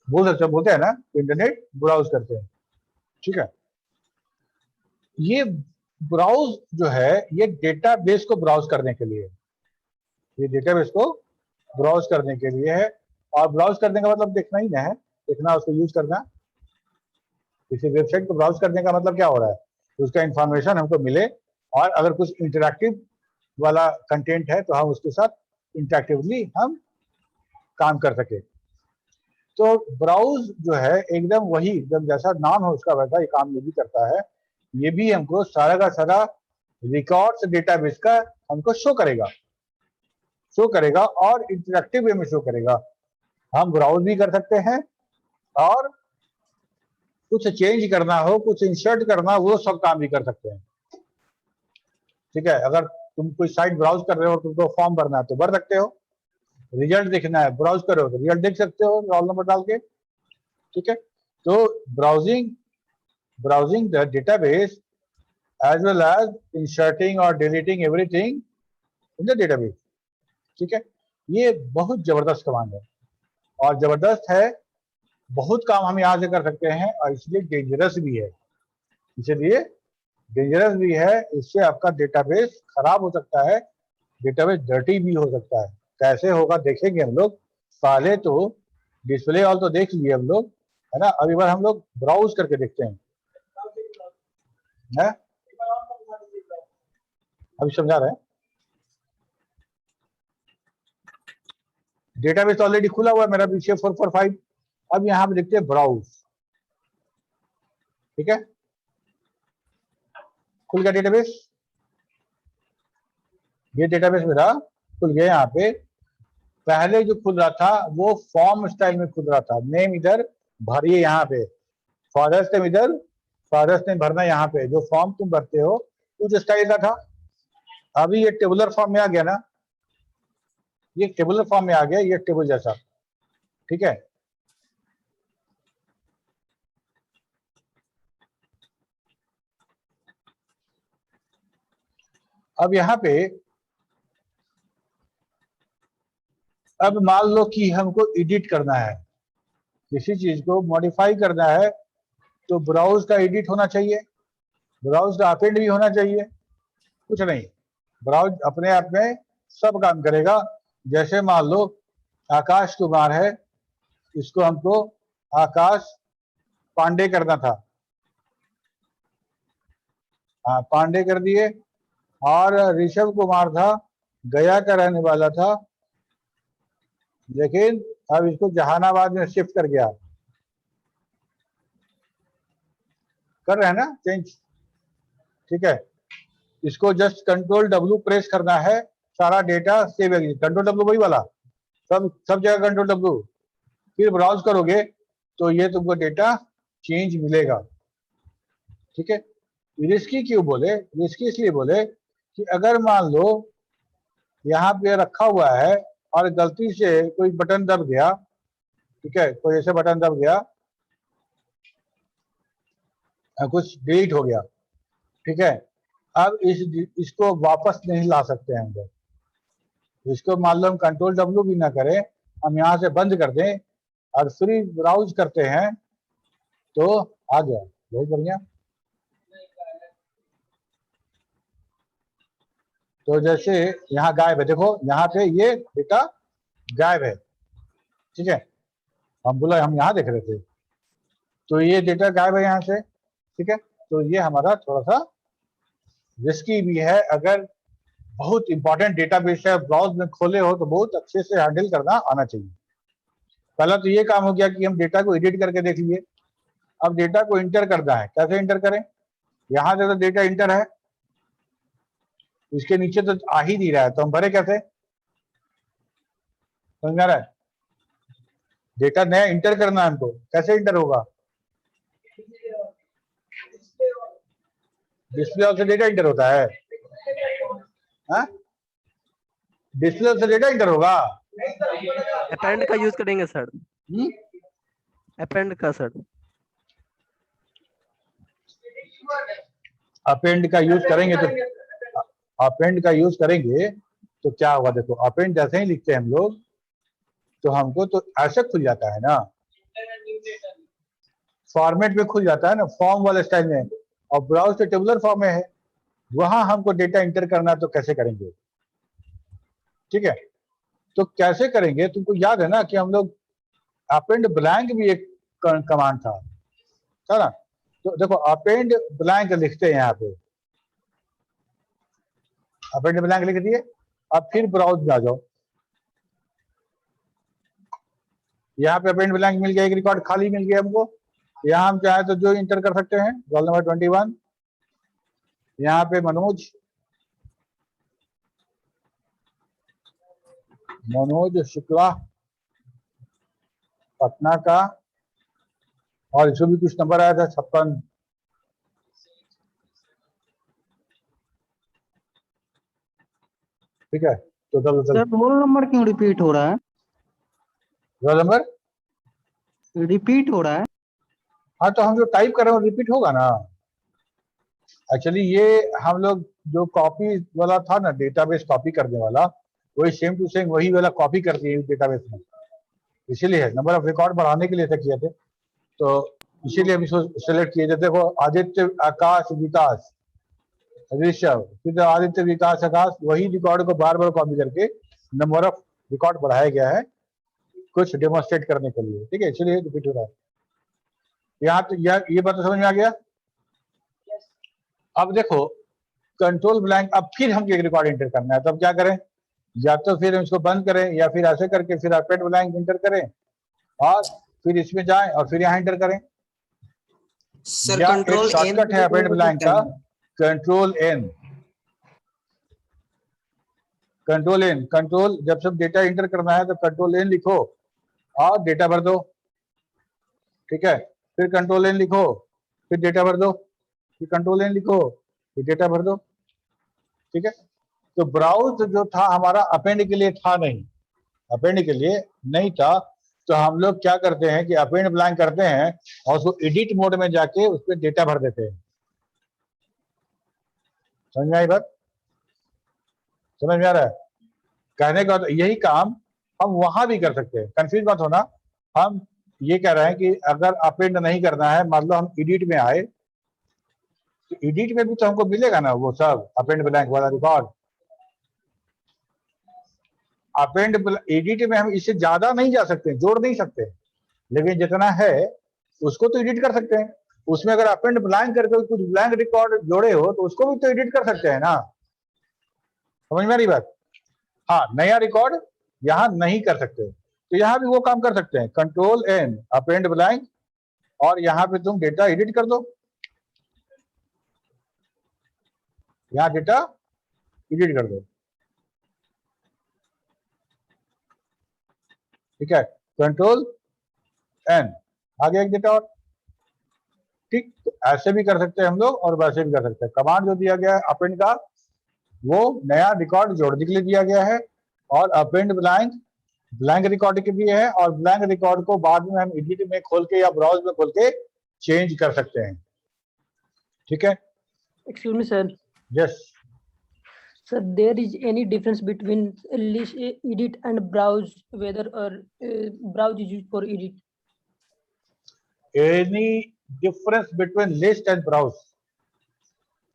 Speaker 1: बोल सकते हो, बोलते हैं ना, इंटरनेट ब्राउज करते हैं। ठीक है, ये ब्राउज जो है ये डेटाबेस को ब्राउज करने के लिए है, ये डेटाबेस को ब्राउज करने के लिए है। और ब्राउज करने का मतलब देखना ही ना है, देखना उसको यूज करना। किसी वेबसाइट को ब्राउज करने का मतलब क्या हो रहा है, उसका इंफॉर्मेशन हमको मिले, और अगर कुछ इंटरैक्टिव वाला कंटेंट है तो हम उसके साथ इंटरैक्टिवली हम काम कर सके। तो ब्राउज जो है एकदम वही, एकदम जैसा नाम है उसका वैसा ही काम ये भी करता है। ये भी हमको सारा का सारा रिकॉर्ड्स डेटाबेस का हमको शो करेगा और इंटरैक्टिव वे में शो करेगा। हम ब्राउज भी कर सकते हैं, और कुछ चेंज करना हो, कुछ इंसर्ट करना, वो सब काम भी कर सकते हैं। ठीक है, अगर तुम कोई साइट ब्राउज कर रहे हो, तुमको फॉर्म भरना है तो भर सकते हो, रिजल्ट देखना है ब्राउज करो तो रिजल्ट देख सकते हो रोल नंबर डाल के। ठीक है, तो browsing the database as well as inserting और deleting everything in the database. ठीक है, ये बहुत जबरदस्त कमांड है, और जबरदस्त है, बहुत काम हम यहाँ से कर सकते हैं, और इसलिए डेंजरस भी है। इसलिए डेंजरस भी है, इससे आपका डेटाबेस खराब हो सकता है, डेटाबेस डर्टी भी हो सकता है। कैसे होगा देखेंगे हम लोग। पहले तो डिस्प्ले ऑल तो देख लिए हम लोग, है ना, अब एक बार हम लोग ब्राउज करके देखते हैं, है? अभी समझा रहे हैं। डेटाबेस ऑलरेडी खुला हुआ है मेरा पीछे 445। अब यहां पे देखते हैं ब्राउज। ठीक है, खुल गया डेटाबेस, ये डेटाबेस मेरा खुल गया। यहाँ पे पहले जो खुल रहा था वो फॉर्म स्टाइल में खुल रहा था, नेम इधर भरिए, यहाँ पे फादर्स नेम इधर, फादर्स नेम भरना यहाँ पे, जो फॉर्म तुम भरते हो उस स्टाइल का था। अभी ये टेबुलर फॉर्म में आ गया ना, ये टेबुलर फॉर्म में आ गया, ये टेबल जैसा। ठीक है, अब यहाँ पे अब मान लो कि हमको एडिट करना है, किसी चीज को मॉडिफाई करना है, तो ब्राउज का एडिट होना चाहिए, ब्राउज का अपेंड भी होना चाहिए, कुछ नहीं, ब्राउज अपने आप में सब काम करेगा। जैसे मान लो आकाश कुमार है, इसको हमको आकाश पांडे करना था, हाँ पांडे कर दिए। और ऋषभ कुमार था, गया का रहने वाला था, लेकिन अब इसको जहानाबाद में शिफ्ट कर गया, कर रहे हैं ना चेंज, ठीक है। इसको जस्ट कंट्रोल W प्रेस करना है, सारा डेटा सेव है, कंट्रोल W वही वाला, सब जगह कंट्रोल W, फिर ब्राउज करोगे तो ये तुमको डेटा चेंज मिलेगा, ठीक है। रिस्की क्यों बोले, रिस्की इसलिए बोले कि अगर मान लो यहाँ पे रखा हुआ है और गलती से कोई बटन दब गया, ठीक है, कोई ऐसे बटन दब गया, कुछ डिलीट हो गया, ठीक है, अब इसको वापस नहीं ला सकते हैं हम लोग। इसको मान लो हम कंट्रोल W भी ना करें, हम यहाँ से बंद कर दें और फ्री ब्राउज करते हैं तो आ गया, बहुत बढ़िया। तो जैसे यहाँ गायब है, देखो यहाँ पे ये डेटा गायब है, ठीक है, हम बोला हम यहाँ देख रहे थे, तो ये डेटा गायब है यहाँ से, ठीक है। तो ये हमारा थोड़ा सा रिस्की भी है, अगर बहुत इंपॉर्टेंट डेटाबेस है, ब्राउज में खोले हो तो बहुत अच्छे से हैंडल करना आना चाहिए। पहला तो ये काम हो गया कि हम डेटा को एडिट करके देख लिए, अब डेटा को इंटर करना है, कैसे इंटर करें, यहाँ से तो डेटा इंटर है, इसके नीचे तो आ ही नहीं रहा है, तो हम भरे कैसे, समझ आ रहा है, डेटा नया इंटर करना है हमको, कैसे इंटर होगा, डिस्प्ले ऑल से डेटा इंटर होता है, डिस्प्ले ऑल से डेटा इंटर होगा,
Speaker 2: अपेंड का यूज करेंगे सर, अपेंड का सर,
Speaker 1: अपेंड का यूज करेंगे तो, अपेंड का यूज करेंगे तो क्या होगा, देखो अपेंड जैसे ही लिखते हैं हम लोग तो हमको तो ऐसे खुल जाता है ना, फॉर्मेट में खुल जाता है ना, फॉर्म वाले स्टाइल में, और ब्राउज तो टेबुलर फॉर्म में है, वहां हमको डेटा इंटर करना तो कैसे करेंगे, ठीक है। तो कैसे करेंगे, तुमको याद है ना कि हम लोग अपेंड ब्लैंक भी एक कमांड था ना, तो देखो अपेंड ब्लैंक लिखते हैं यहाँ पे, अपेंड ब्लैंक लिख दिए, अब फिर ब्राउज में आ जाओ, यहाँ पे अपेंड ब्लैंक मिल गया, एक रिकॉर्ड खाली मिल गया हमको, यहाँ हम चाहे तो जो इंटर कर सकते हैं, रोल नंबर 21, यहाँ पे मनोज शुक्ला पटना का, और इसमें भी कुछ नंबर आया था 56, ठीक है। तो
Speaker 3: सर रोल नंबर क्यों रिपीट हो रहा है,
Speaker 1: रोल नंबर
Speaker 3: रिपीट हो रहा है,
Speaker 1: हाँ तो हम जो टाइप कर रहे हैं रिपीट होगा ना, एक्चुअली ये हम लोग जो कॉपी वाला था ना, डेटाबेस कॉपी करने वाला, वही सेम टू सेम वही वाला कॉपी कर दिए डेटाबेस में, इसीलिए नंबर ऑफ रिकॉर्ड बढ़ाने के लिए ऐसा किए थे, तो इसीलिए हम इसको सेलेक्ट किए थे। देखो आदित्य आकाश विकास ऋषभ, फिर आदित्य विकास आकाश, वही रिकॉर्ड को बार बार कॉपी करके नंबर ऑफ रिकॉर्ड बढ़ाया गया है कुछ डेमोन्स्ट्रेट करने के लिए, ठीक है, इसलिए रिपीट हो रहा है। यहाँ तो ये बात तो समझ में आ गया। अब देखो कंट्रोल ब्लैंक, अब फिर हम एक रिकॉर्ड इंटर करना है, तो अब क्या करें, या तो फिर हम इसको बंद करें या फिर ऐसे करके फिर अपेंड ब्लैंक इंटर करें और फिर इसमें जाएं और फिर यहाँ इंटर करें,
Speaker 6: सर
Speaker 1: या
Speaker 6: कंट्रोल
Speaker 1: एक शॉर्टकट है अपेंड ब्लैंक का, control N, control N, control जब सब डेटा इंटर करना है तो कंट्रोल एन लिखो और डेटा भर दो, ठीक है, फिर कंट्रोल एन लिखो, फिर डेटा भर दो, फिर कंट्रोल एन लिखो, फिर डेटा भर दो, ठीक है। तो ब्राउज जो था हमारा अपेंड के लिए था नहीं, अपेंड के लिए नहीं था, तो हम लोग क्या करते हैं कि अपेंड ब्लैंक करते हैं और उसको एडिट मोड में जाके उस पर डेटा भर देते हैं, समझ में आई बात, समझ में आ रहा है, कहने का तो यही काम हम वहां भी कर सकते हैं, कंफ्यूज मत होना, हम ये कह रहे हैं कि अगर अपेंड नहीं करना है, मान लो हम एडिट में आए, तो एडिट में भी तो हमको मिलेगा ना वो सब अपेंड ब्लैंक वाला रिकॉर्ड। अपेंड एडिट में हम इससे ज्यादा नहीं जा सकते, जोड़ नहीं सकते, लेकिन जितना है उसको तो एडिट कर सकते हैं। उसमें अगर अपेंड ब्लैंक करके कुछ ब्लैंक रिकॉर्ड जोड़े हो तो उसको भी तो एडिट कर सकते हैं ना, समझ में आ रही बात? हाँ, नया रिकॉर्ड यहाँ नहीं कर सकते, तो यहाँ भी वो काम कर सकते हैं, कंट्रोल एन अपेंड ब्लैंक, और यहाँ पे तुम डेटा एडिट कर दो, यहाँ डेटा एडिट कर दो, ठीक है, कंट्रोल एन, आगे एक डेटा और, ठीक। तो ऐसे भी कर सकते हैं हम लोग और वैसे भी कर सकते हैं। कमांड जो दिया गया है अपेंड का, वो नया रिकॉर्ड जोड़ने के लिए दिया गया है, और अपेंड ब्लैंक ब्लैंक रिकॉर्ड के लिए है, और ब्लैंक रिकॉर्ड को बाद में हम एडिट में खोल के या ब्राउज में खोल के चेंज कर सकते हैं, ठीक है।
Speaker 4: Excuse me, sir.
Speaker 1: Yes,
Speaker 4: Sir, there is any difference between list edit and browse, whether or browse is used for edit?
Speaker 1: Any difference between list and browse?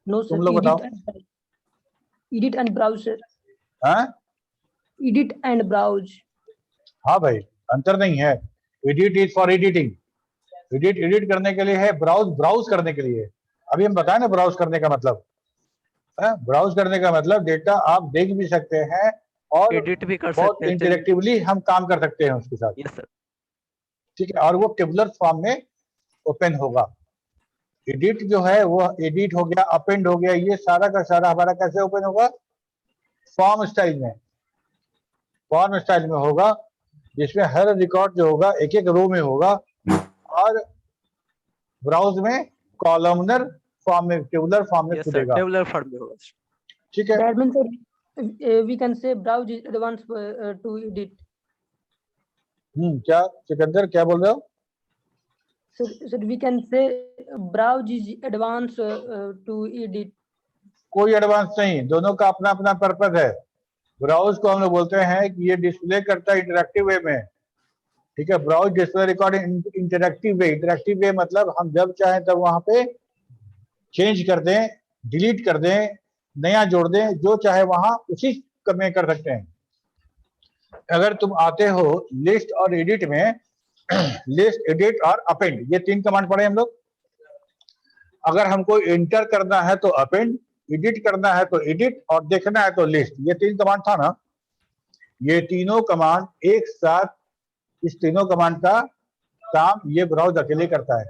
Speaker 4: No, sir.
Speaker 1: तुम लोग बताओ।
Speaker 4: Edit and browse, sir.
Speaker 1: हाँ
Speaker 4: Edit and browse.
Speaker 1: हाँ भाई, अंतर नहीं है। Edit is for editing, edit edit करने के लिए है, ब्राउज ब्राउज करने के लिए। अभी हम बताए ना ब्राउज करने का मतलब, ब्राउज करने का मतलब डेटा आप देख भी सकते हैं और
Speaker 2: एडिट भी कर
Speaker 1: बहुत
Speaker 2: सकते हैं।
Speaker 1: इंटरेक्टिवली हम काम कर सकते हैं उसके साथ,
Speaker 2: यस सर।
Speaker 1: ठीक है। और वो टेबुलर फॉर्म में ओपन होगा। एडिट जो है वो एडिट हो गया, अपेंड हो गया, ये सारा का सारा हमारा कैसे ओपन होगा? फॉर्म स्टाइल में, फॉर्म स्टाइल में होगा, जिसमें हर रिकॉर्ड जो होगा एक एक रो में होगा, और ब्राउज में कॉलमनर फॉर्म में, टेबुलर फॉर्म में
Speaker 2: यस सर,
Speaker 1: खुलेगा,
Speaker 2: टेबुलर फॉर्म में होगा।
Speaker 1: ठीक है।
Speaker 4: That means, sir, we can say browse is advanced to edit.
Speaker 1: क्या सिकंदर क्या बोल रहे हो?
Speaker 4: Sir, we can say browse is advanced to edit.
Speaker 1: कोई एडवांस नहीं, दोनों का अपना अपना पर्पस है। ब्राउज को हम लोग बोलते हैं कि ये डिस्प्ले करता है इंटरेक्टिव वे में, ठीक है। ब्राउज डिस्प्ले रिकॉर्ड इंटरेक्टिव वे, इंटरेक्टिव वे मतलब हम जब चाहें तब वहां पे चेंज कर दें, डिलीट कर दें, नया जोड़ दें, जो चाहे वहां उसी में कर सकते हैं। अगर तुम आते हो लिस्ट और एडिट में, लिस्ट एडिट और अपेंड, ये तीन कमांड पढ़े हम लोग। अगर हमको इंटर करना है तो अपेंड, एडिट करना है तो एडिट, और देखना है तो लिस्ट, ये तीन कमांड था ना। ये तीनों कमांड एक साथ, इस तीनों कमांड का काम ये ब्राउज अकेले करता है,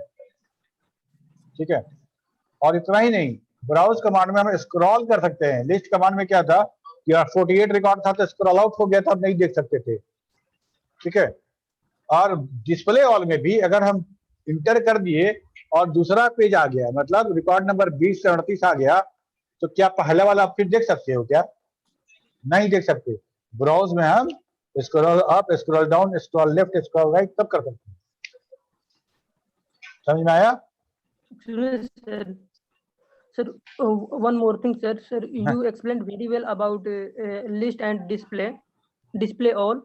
Speaker 1: ठीक है। और इतना ही नहीं, ब्राउज कमांड में हम स्क्रॉल कर सकते हैं। लिस्ट कमांड में क्या था कि 48 रिकॉर्ड था तो स्क्रॉल आउट हो गया था, हम नहीं देख सकते थे, ठीक है। और डिस्प्ले ऑल में भी अगर हम इंटर कर दिए और दूसरा पेज आ गया, मतलब रिकॉर्ड नंबर 20 से 38 आ गया, तो क्या पहले वाला आप फिर देख सकते हो? क्या नहीं देख सकते। ब्राउज में हम scroll up, scroll down, scroll left, scroll right सब कर सकते हैं। समझ में आया?
Speaker 4: Sir, sir, one more thing, sir. Sir, you explained very well about list and display all.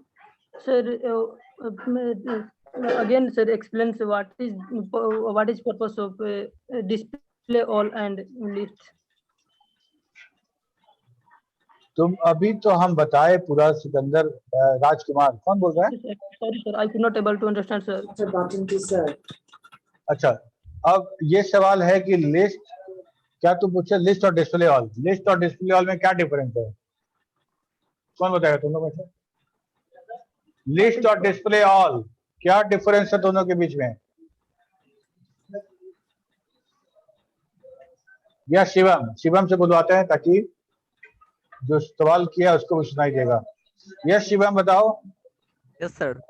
Speaker 4: Sir, again, sir, explains what is purpose of display all and list.
Speaker 1: तुम अभी तो हम बताए पूरा, सिकंदर राजकुमार कौन बोल रहा है?
Speaker 4: Sorry, sir, I could not able to understand, sir.
Speaker 1: अच्छा, अब ये सवाल है कि लिस्ट, क्या तुम पूछे लिस्ट और डिस्प्ले ऑल? लिस्ट और डिस्प्ले ऑल में क्या डिफरेंस है? कौन बताएगा तुम लोग में से? लिस्ट और डिस्प्ले ऑल क्या डिफरेंस है दोनों के बीच में? या शिवम से बुलवाते हैं ताकि जो सवाल किया उसको भी सुनाई देगा। यस शिवम बताओ।
Speaker 2: यस सर,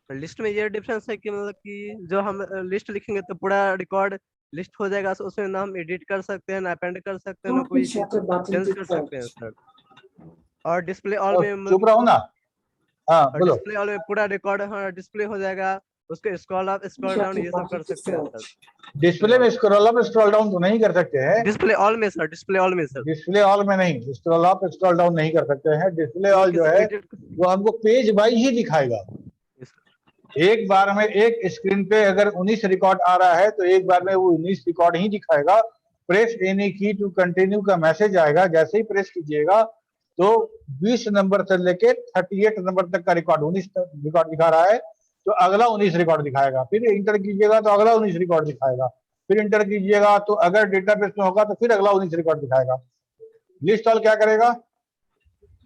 Speaker 2: लिस्ट में ये डिफरेंस है कि मतलब कि जो हम लिस्ट लिखेंगे तो पूरा रिकॉर्ड लिस्ट हो जाएगा, तो उसमें ना हम एडिट कर सकते हैं, ना अपेंड कर सकते हैं, ना कोई चेंज कर सकते हैं सर। और डिस्प्ले ऑल में
Speaker 1: चुप रहो ना, हाँ बोलो।
Speaker 2: डिस्प्ले ऑल में पूरा रिकॉर्ड डिस्प्ले हो जाएगा, उसके स्क्रॉल अप स्क्रॉल डाउन ये सब कर सकते हैं सर।
Speaker 1: डिस्प्ले में स्क्रॉल अप स्क्रॉल डाउन तो नहीं कर सकते हैं।
Speaker 2: डिस्प्ले ऑल में सर, डिस्प्ले ऑल में सर,
Speaker 1: डिस्प्ले ऑल में नहीं, स्क्रॉल अप स्क्रॉल डाउन नहीं कर सकते हैं। डिस्प्ले ऑल जो है वो हमको पेज वाइज ही दिखाएगा, एक बार में एक स्क्रीन पे अगर 19 रिकॉर्ड आ रहा है तो एक बार में वो 19 रिकॉर्ड ही दिखाएगा। प्रेस एनी की टू कंटिन्यू का मैसेज आएगा, जैसे ही प्रेस कीजिएगा तो 20 नंबर से लेके 38 नंबर तक का रिकॉर्ड 19 रिकॉर्ड दिखा रहा है तो अगला 19 रिकॉर्ड दिखाएगा। फिर इंटर कीजिएगा तो अगला 19 रिकॉर्ड दिखाएगा। फिर इंटर कीजिएगा तो अगर डेटाबेस में होगा तो फिर अगला 19 रिकॉर्ड दिखाएगा। लिस्ट ऑल क्या करेगा,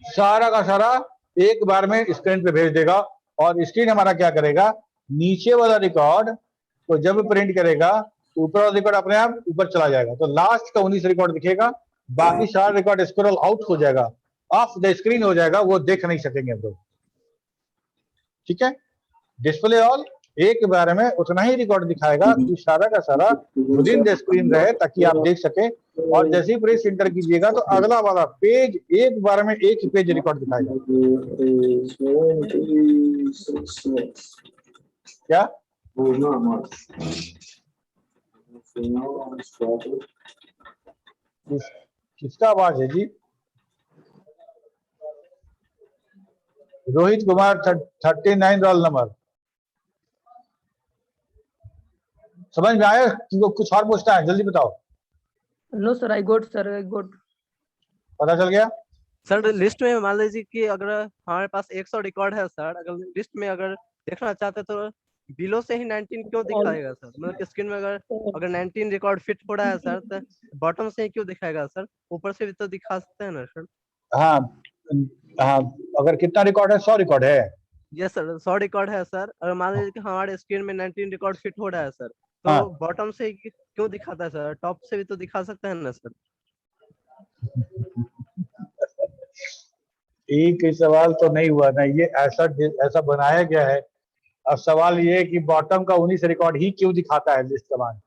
Speaker 1: सारा का सारा एक बार में स्क्रीन पे भेज देगा। और स्क्रीन हमारा क्या करेगा, नीचे वाला रिकॉर्ड तो जब प्रिंट करेगा तो ऊपर वाला रिकॉर्ड अपने आप ऊपर चला जाएगा, तो लास्ट का 19 रिकॉर्ड दिखेगा, बाकी सारा रिकॉर्ड स्क्रॉल आउट हो जाएगा, ऑफ द स्क्रीन हो जाएगा, वो देख नहीं सकेंगे हम लोग। ठीक है, डिस्प्ले ऑल एक बार में उतना ही रिकॉर्ड दिखाएगा कि सारा का सारा विद इन द स्क्रीन रहे ताकि आप देख सके। और जैसे ही प्रेस इंटर कीजिएगा तो अगला वाला पेज एक बार में एक ही पेज रिकॉर्ड दिखाएगा। क्या किसका आवाज है जी? Rohit Kumar 39 roll number. समझ में आया कि वो कुछ और पूछता है? जल्दी बताओ।
Speaker 4: No sir, I got sir, I got.
Speaker 1: पता चल गया?
Speaker 2: सर लिस्ट में मान लीजिए कि अगर हमारे पास 100 रिकॉर्ड है सर, अगर लिस्ट में अगर देखना चाहते तो बिलो से ही 19 क्यों दिखाएगा सर? मतलब कि स्क्रीन में अगर 19 रिकॉर्ड फिट हो रहा है सर तो बॉटम से ही क्यों दिखाएगा सर? ऊपर से भी तो दिखा सकते हैं ना सर?
Speaker 1: हाँ हाँ, अगर कितना रिकॉर्ड है? 100 रिकॉर्ड है।
Speaker 2: यस सर, 100 रिकॉर्ड है सर। अगर मान लीजिए कि हमारे स्क्रीन में 19 रिकॉर्ड फिट हो रहा है सर, तो
Speaker 1: हाँ।
Speaker 2: बॉटम से ही क्यों दिखाता है सर? टॉप से भी तो दिखा सकते हैं ना सर?
Speaker 1: एक ही सवाल तो नहीं हुआ ना, ये ऐसा बनाया गया है। अब सवाल ये है कि बॉटम का 19 रिकॉर्ड ही क्यों दिखाता है लिस्ट कमांड?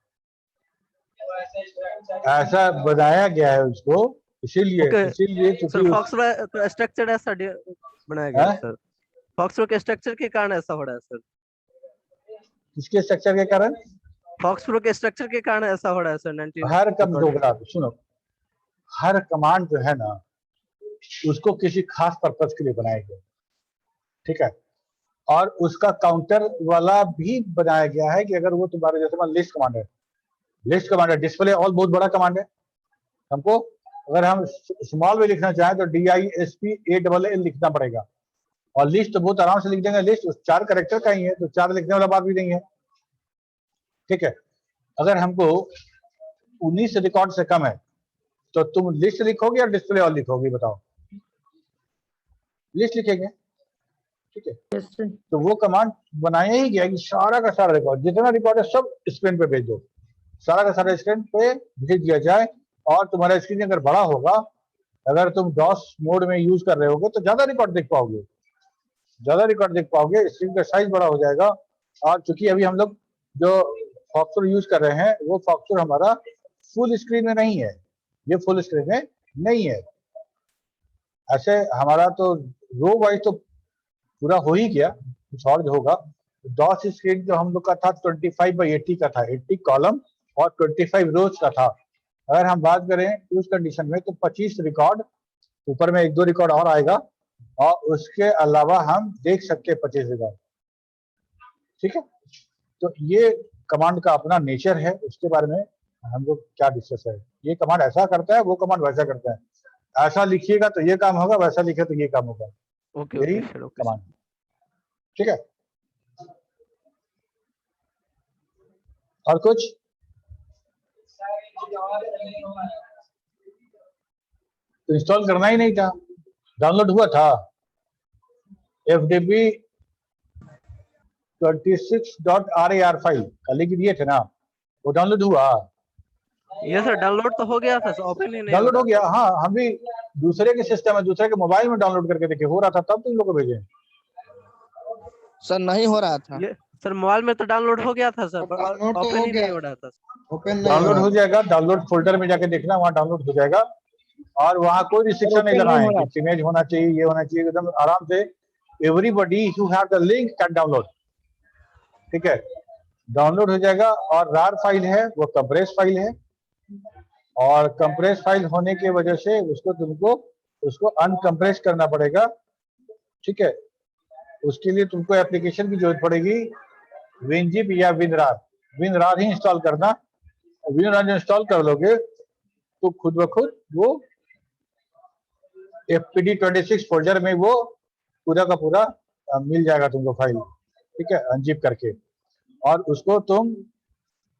Speaker 1: ऐसा बनाया गया है उसको, इसीलिए
Speaker 2: Okay.
Speaker 1: इसीलिए
Speaker 2: सर
Speaker 1: क्योंकि
Speaker 2: फॉक्सट्रॉट स्ट्रक्चर ऐसा बनाया गया है
Speaker 1: हाँ?
Speaker 2: सर। फॉक्सट्रॉट के स्ट्रक्चर के कारण ऐसा हो रहा है सर।
Speaker 1: किसके स्ट्रक्चर के कारण?
Speaker 2: फॉक्सट्रॉट के स्ट्रक्चर के कारण ऐसा हो रहा है सर। 19
Speaker 1: हर दोगला सुनो, हर कमांड जो है ना उसको किसी खास पर्पज के लिए बनाया गया, ठीक है। और उसका काउंटर वाला भी बनाया गया है कि अगर वो तुम्हारे जैसे मान लिस्ट कमांड है, लिस्ट कमांड है, डिस्प्ले ऑल बहुत बड़ा कमांड है। हमको अगर हम स्मॉल में लिखना चाहें तो DISPALL लिखना पड़ेगा, और लिस्ट तो बहुत आराम से लिख देंगे। लिस्ट 4 कैरेक्टर का ही है तो 4 लिखने वाला बात भी नहीं है, ठीक है। अगर हमको 19 रिकॉर्ड से कम है तो तुम लिस्ट लिखोगे या डिस्प्ले ऑल लिखोगे? बताओ। लिस्ट लिखेंगे, ठीक है।
Speaker 4: Yes sir.
Speaker 1: तो वो कमांड बनाया ही गया कि सारा का सारा रिकॉर्ड, जितना रिकॉर्ड है सब स्क्रीन पे भेज दो, सारा का सारा स्क्रीन पे भेज दिया जाए। और तुम्हारा स्क्रीन अगर बड़ा होगा, अगर तुम डॉस मोड में यूज कर रहे होगे तो ज्यादा रिकॉर्ड देख पाओगे, स्क्रीन का साइज बड़ा हो जाएगा। और चूंकि अभी हम लोग जो फॉक्सट्रॉट यूज कर रहे हैं वो फॉक्सट्रॉट हमारा फुल स्क्रीन में नहीं है, ये फुल स्क्रीन में नहीं है। ऐसे हमारा तो रो वाइज तो पूरा हो ही गया, कुछ और जो होगा। डॉस स्क्रीन जो हम लोग का था 25/80 का था, 80 कॉलम और 25 रोज का था। अगर हम बात करें उस कंडीशन में तो 25 रिकॉर्ड, ऊपर में 1-2 रिकॉर्ड और आएगा, और उसके अलावा हम देख सकते हैं 25 रिकॉर्ड, ठीक है। तो ये कमांड का अपना नेचर है, उसके बारे में हम लोग क्या डिस्कस है। ये कमांड ऐसा करता है, वो कमांड वैसा करता है। ऐसा लिखिएगा तो ये काम होगा, वैसा लिखे तो ये काम होगा।
Speaker 2: ओके
Speaker 1: यही
Speaker 2: ओके सर, ओके
Speaker 1: कमांड, ठीक है। और कुछ? तो इंस्टॉल करना ही नहीं था, डाउनलोड हुआ था। FTP 26.rar फाइल कल के दिए थे ना, वो डाउनलोड हुआ।
Speaker 2: ये सर डाउनलोड तो हो गया था, ओपन ही नहीं
Speaker 1: डाउनलोड हो गया,
Speaker 2: रहा।
Speaker 1: हाँ। हम भी दूसरे के सिस्टम में, दूसरे के मोबाइल में डाउनलोड करके देखे, हो रहा था, तब तुम लोग को भेजे।
Speaker 7: सर नहीं हो रहा था।
Speaker 2: ये सर मोबाइल में तो डाउनलोड हो गया था सर, पर
Speaker 7: डाउनलोड तो
Speaker 2: ओपन
Speaker 7: हो
Speaker 2: ही
Speaker 7: गया,
Speaker 2: नहीं हो रहा था।
Speaker 7: ओपन नहीं
Speaker 1: डाउनलोड हो जाएगा, डाउनलोड फोल्डर में जाके देखना, वहाँ डाउनलोड हो जाएगा। और वहाँ कोई रिस्ट्रिक्शन नहीं लगाए कि इमेज होना चाहिए, ये होना चाहिए, एकदम आराम से everybody who have the link can download, ठीक है। डाउनलोड हो जाएगा। और रार फाइल है वो कंप्रेस फाइल है, और कंप्रेस फाइल होने की वजह से तुमको उसको अनकंप्रेस करना पड़ेगा, ठीक है। उसके लिए तुमको एप्लीकेशन की जरूरत पड़ेगी विनजिप या विनरार। विनरार ही इंस्टॉल करना। विनरार इंस्टॉल कर लोगे तो खुद ब खुद वो FPD26 फोल्डर में वो पूरा का पूरा मिल जाएगा तुमको फाइल, ठीक है, अनजिप करके। और उसको तुम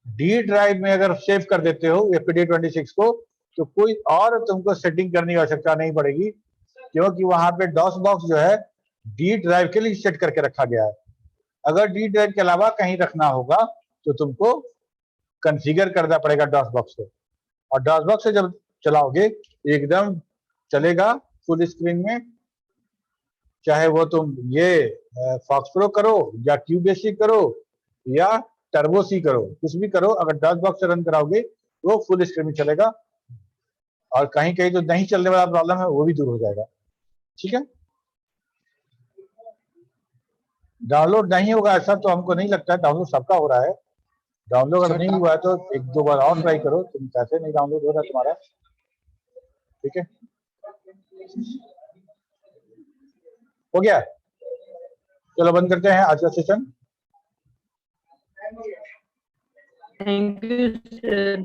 Speaker 1: डी ड्राइव में अगर सेव कर देते हो FPD26 को, तो कोई और तुमको सेटिंग करने की आवश्यकता नहीं पड़ेगी, क्योंकि वहां पे डॉस बॉक्स जो है डी ड्राइव के लिए सेट करके रखा गया है। अगर डी ड्राइव के अलावा कहीं रखना होगा तो तुमको कॉन्फ़िगर करना पड़ेगा डॉस बॉक्स को, और डॉस बॉक्स से जब चलाओगे एकदम चलेगा फुल स्क्रीन में। चाहे वो तुम ये फॉक्स प्रो करो या क्यूब बेसिक करो या टर्बो सी करो, कुछ भी करो, अगर डॉस बॉक्स से रन कराओगे वो फुल स्क्रीन में चलेगा, और कहीं कहीं जो नहीं चलने वाला प्रॉब्लम है वो भी दूर हो जाएगा, ठीक है। डाउनलोड नहीं होगा ऐसा तो हमको नहीं लगता है, डाउनलोड सबका हो रहा है। डाउनलोड अगर नहीं हुआ है तो एक दो बार और ट्राई करो, तुम कैसे नहीं डाउनलोड हो रहा तुम्हारा, ठीक है। हो गया, चलो बंद करते हैं आज का सेशन।
Speaker 4: Thank you, sir.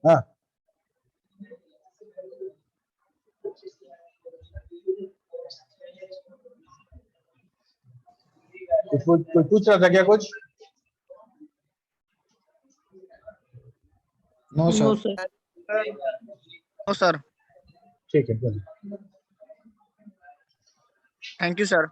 Speaker 1: हाँ, कोई पूछ रहा था क्या कुछ?
Speaker 7: No
Speaker 4: No,
Speaker 7: sir.
Speaker 4: sir.
Speaker 7: No sir.
Speaker 1: ठीक है, चलो।
Speaker 7: Thank you sir.